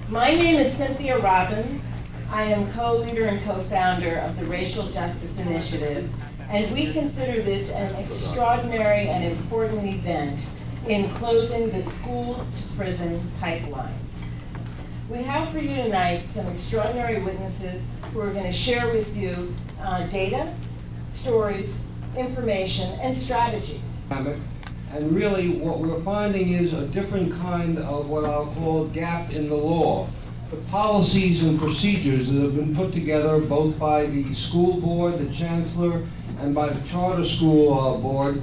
My name is Cynthia Robbins. I am co-leader and co-founder of the Racial Justice Initiative, and we consider this an extraordinary and important event in closing the school-to-prison pipeline. We have for you tonight some extraordinary witnesses who are going to share with you data, stories, information, and strategies. And really what we're finding is a different kind of what I'll call gap in the law. The policies and procedures that have been put together both by the school board, the chancellor, and by the charter school board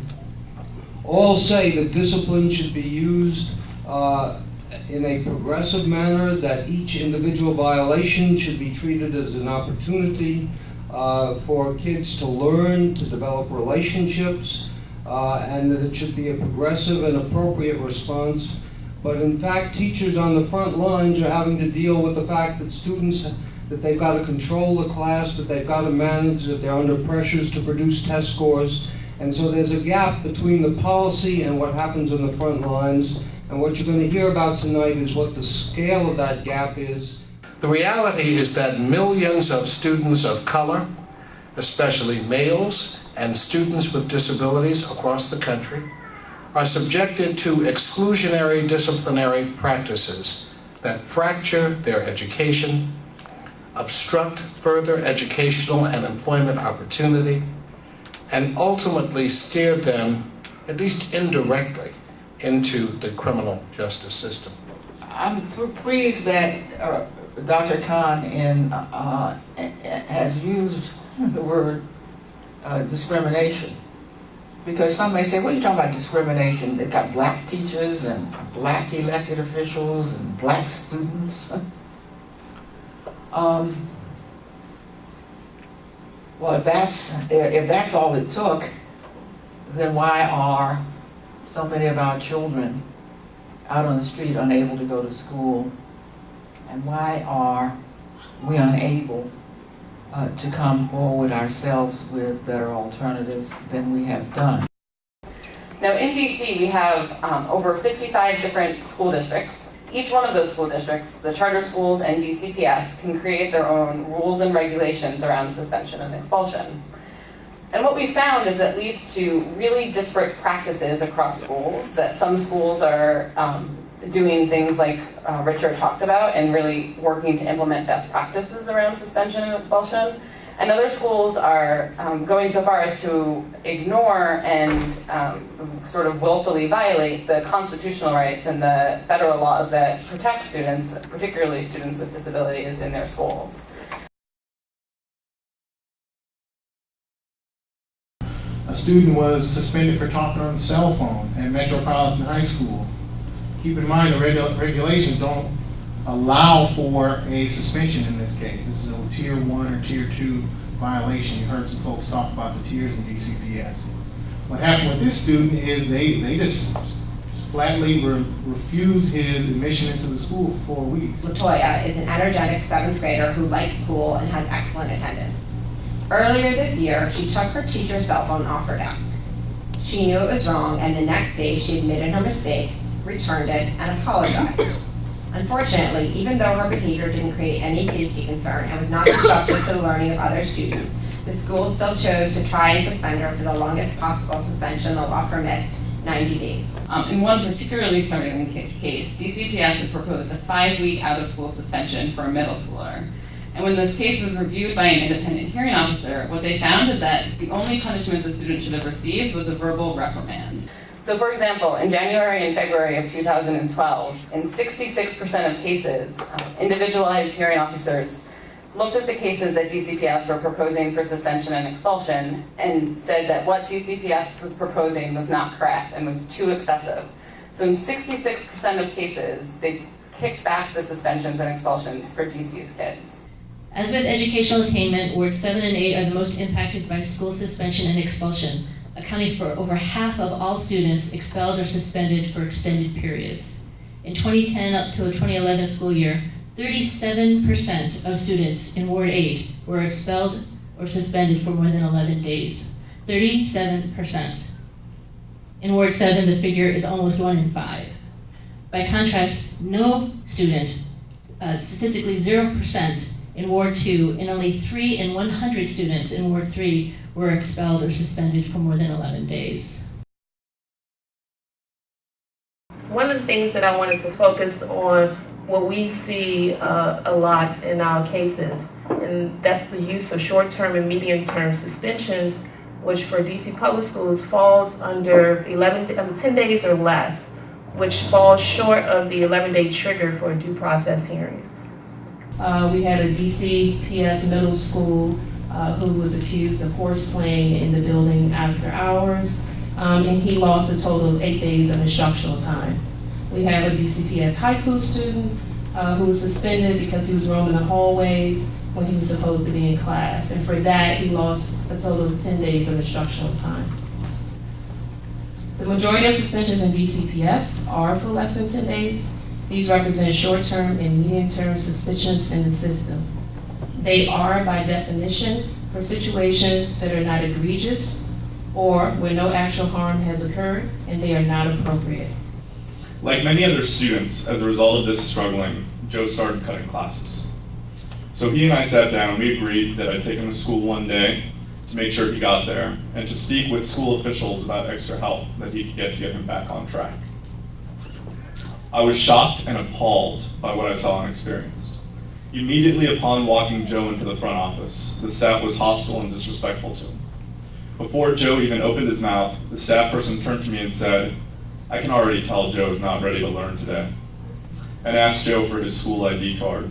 all say that discipline should be used in a progressive manner, that each individual violation should be treated as an opportunity for kids to learn, to develop relationships, and that it should be a progressive and appropriate response. But in fact, teachers on the front lines are having to deal with the fact that students, that they've got to control the class, that they've got to manage, that they're under pressures to produce test scores. And so there's a gap between the policy and what happens on the front lines. And what you're going to hear about tonight is what the scale of that gap is. The reality is that millions of students of color, especially males, and students with disabilities across the country are subjected to exclusionary disciplinary practices that fracture their education, obstruct further educational and employment opportunity, and ultimately steer them, at least indirectly, into the criminal justice system. I'm pleased that Dr. Khan has used the word discrimination, because some may say, what are you talking about discrimination? They've got black teachers and black elected officials and black students. Well, if that's all it took, then why are so many of our children out on the street unable to go to school? And why are we unable to come forward ourselves with better alternatives than we have done? Now in DC we have over 55 different school districts. Each one of those school districts, the charter schools and DCPS, can create their own rules and regulations around suspension and expulsion. And what we found is that leads to really disparate practices across schools, that some schools are doing things like Richard talked about and really working to implement best practices around suspension and expulsion. And other schools are going so far as to ignore and sort of willfully violate the constitutional rights and the federal laws that protect students, particularly students with disabilities, in their schools. A student was suspended for talking on the cell phone at Metropolitan High School. Keep in mind the regulations don't allow for a suspension in this case. This is a tier 1 or tier 2 violation. You heard some folks talk about the tiers in DCPS. What happened with this student is they just flatly refused his admission into the school for 4 weeks. Latoya is an energetic 7th grader who likes school and has excellent attendance. Earlier this year, she took her teacher's cell phone off her desk. She knew it was wrong, and the next day she admitted her mistake, returned it, and apologized. Unfortunately, even though her behavior didn't create any safety concern and was not disruptive to the learning of other students, the school still chose to try and suspend her for the longest possible suspension the law permits, 90 days. In one particularly startling case, DCPS had proposed a 5-week out-of-school suspension for a middle schooler. And when this case was reviewed by an independent hearing officer, what they found is that the only punishment the student should have received was a verbal reprimand. So for example, in January and February of 2012, in 66% of cases, individualized hearing officers looked at the cases that DCPS were proposing for suspension and expulsion and said that what DCPS was proposing was not correct and was too excessive. So in 66% of cases, they kicked back the suspensions and expulsions for DC's kids. As with educational attainment, wards 7 and 8 are the most impacted by school suspension and expulsion, accounting for over half of all students expelled or suspended for extended periods. In 2010 up to the 2011 school year, 37% of students in Ward 8 were expelled or suspended for more than 11 days. 37%. In Ward 7, the figure is almost 1 in 5. By contrast, no student statistically 0% in Ward 2, and only 3 in 100 students in Ward 3 were expelled or suspended for more than 11 days. One of the things that I wanted to focus on, what we see a lot in our cases, and that's the use of short-term and medium-term suspensions, which for DC Public Schools falls under 10 days or less, which falls short of the 11-day trigger for due process hearings. We had a DCPS middle school who was accused of horseplaying in the building after hours, and he lost a total of 8 days of instructional time. We have a DCPS high school student who was suspended because he was roaming the hallways when he was supposed to be in class, and for that he lost a total of 10 days of instructional time. The majority of suspensions in DCPS are for less than 10 days. These represent short-term and medium-term suspensions in the system. They are, by definition, for situations that are not egregious or where no actual harm has occurred, and they are not appropriate. Like many other students, as a result of this struggling, Joe started cutting classes. So he and I sat down and we agreed that I'd take him to school one day to make sure he got there and to speak with school officials about extra help that he could get to get him back on track. I was shocked and appalled by what I saw and experienced. Immediately upon walking Joe into the front office, the staff was hostile and disrespectful to him. Before Joe even opened his mouth, the staff person turned to me and said, "I can already tell Joe is not ready to learn today," and asked Joe for his school ID card.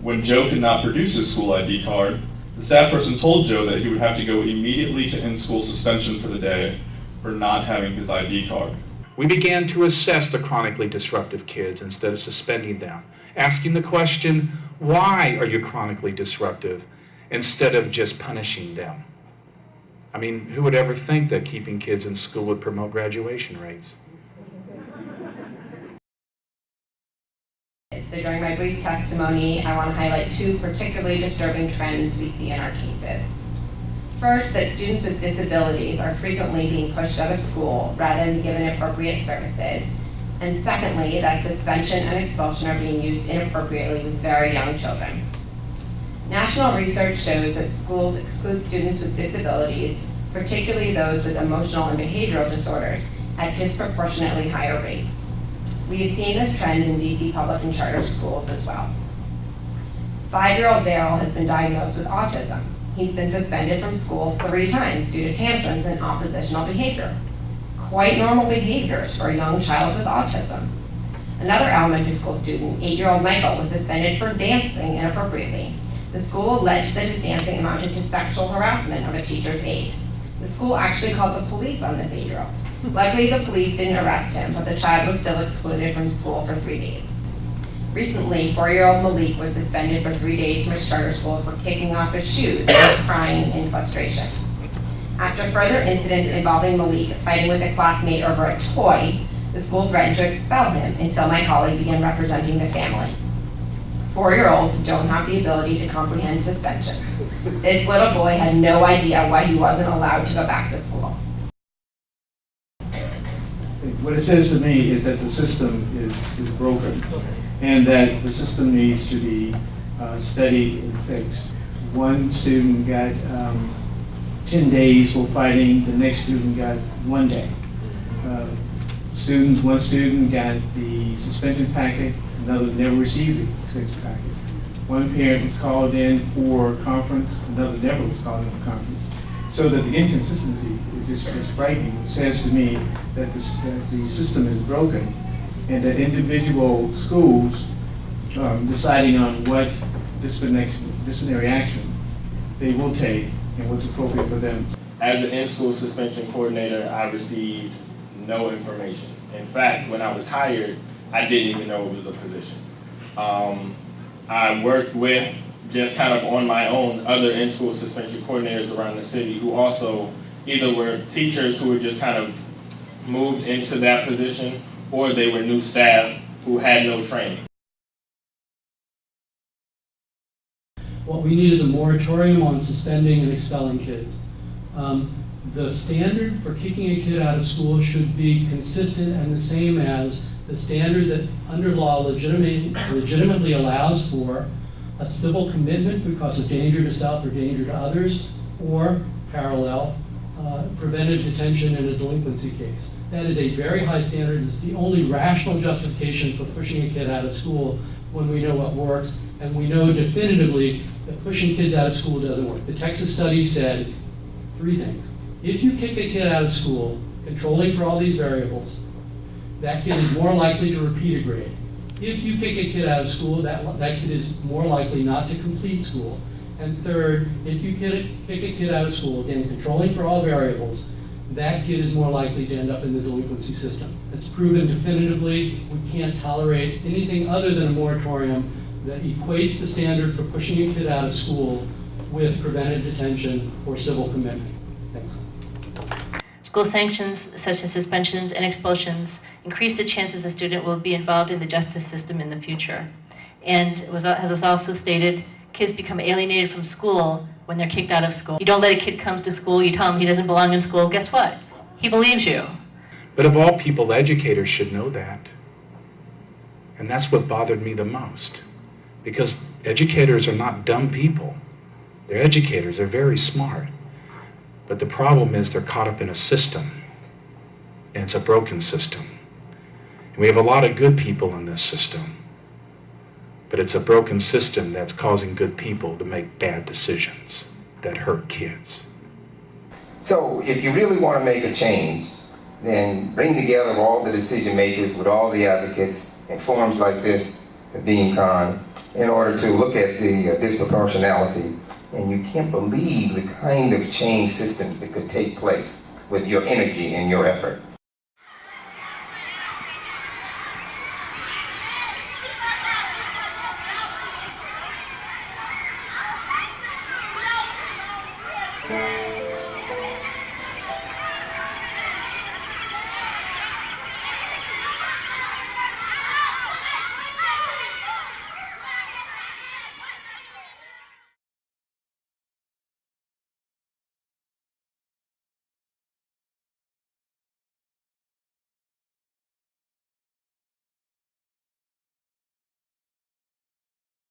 When Joe could not produce his school ID card, the staff person told Joe that he would have to go immediately to in-school suspension for the day for not having his ID card. We began to assess the chronically disruptive kids instead of suspending them, asking the question, why are you chronically disruptive, instead of just punishing them? I mean, who would ever think that keeping kids in school would promote graduation rates? So during my brief testimony, I want to highlight 2 particularly disturbing trends we see in our cases. First, that students with disabilities are frequently being pushed out of school rather than given appropriate services. And secondly, that suspension and expulsion are being used inappropriately with very young children. National research shows that schools exclude students with disabilities, particularly those with emotional and behavioral disorders, at disproportionately higher rates. We have seen this trend in DC public and charter schools as well. 5-year-old Daryl has been diagnosed with autism. He's been suspended from school 3 times due to tantrums and oppositional behavior. Quite normal behaviors for a young child with autism. Another elementary school student, 8-year-old Michael, was suspended for dancing inappropriately. The school alleged that his dancing amounted to sexual harassment of a teacher's aide. The school actually called the police on this 8-year-old. Luckily, the police didn't arrest him, but the child was still excluded from school for 3 days. Recently, 4-year-old Malik was suspended for 3 days from his charter school for kicking off his shoes and crying in frustration. After further incidents involving Malik fighting with a classmate over a toy, the school threatened to expel him until my colleague began representing the family. 4-year-olds don't have the ability to comprehend suspensions. This little boy had no idea why he wasn't allowed to go back to school. What it says to me is that the system is broken and that the system needs to be studied and fixed. One student got 10 days for fighting, the next student got 1 day. One student got the suspension packet, another never received the suspension packet. One parent was called in for conference, another never was called in for conference. So that the inconsistency is just frightening. It says to me that the system is broken and that individual schools deciding on what disciplinary action they will take and what's appropriate for them. As an in-school suspension coordinator, I received no information. In fact, when I was hired, I didn't even know it was a position. I worked with, just kind of on my own, other in-school suspension coordinators around the city who also either were teachers who were just kind of moved into that position, or they were new staff who had no training. What we need is a moratorium on suspending and expelling kids. The standard for kicking a kid out of school should be consistent and the same as the standard that under law legitimately allows for a civil commitment because of danger to self or danger to others, or parallel, preventive detention in a delinquency case. That is a very high standard. It's the only rational justification for pushing a kid out of school when we know what works, and we know definitively that pushing kids out of school doesn't work. The Texas study said 3 things. If you kick a kid out of school, controlling for all these variables, that kid is more likely to repeat a grade. If you kick a kid out of school, that kid is more likely not to complete school. And third, if you kick a kid out of school, again, controlling for all variables, that kid is more likely to end up in the delinquency system. It's proven definitively. We can't tolerate anything other than a moratorium that equates the standard for pushing a kid out of school with preventive detention or civil commitment. Thanks. School sanctions, such as suspensions and expulsions, increase the chances a student will be involved in the justice system in the future. And as was also stated, kids become alienated from school when they're kicked out of school. You don't let a kid come to school, you tell him he doesn't belong in school, guess what? He believes you. But of all people, educators should know that. And that's what bothered me the most. Because educators are not dumb people. They're educators, they're very smart. But the problem is they're caught up in a system, and it's a broken system. And we have a lot of good people in this system, but it's a broken system that's causing good people to make bad decisions that hurt kids. So if you really want to make a change, then bring together all the decision makers with all the advocates in forums like this, the Bean Con, in order to look at the disproportionality. And you can't believe the kind of change systems that could take place with your energy and your effort.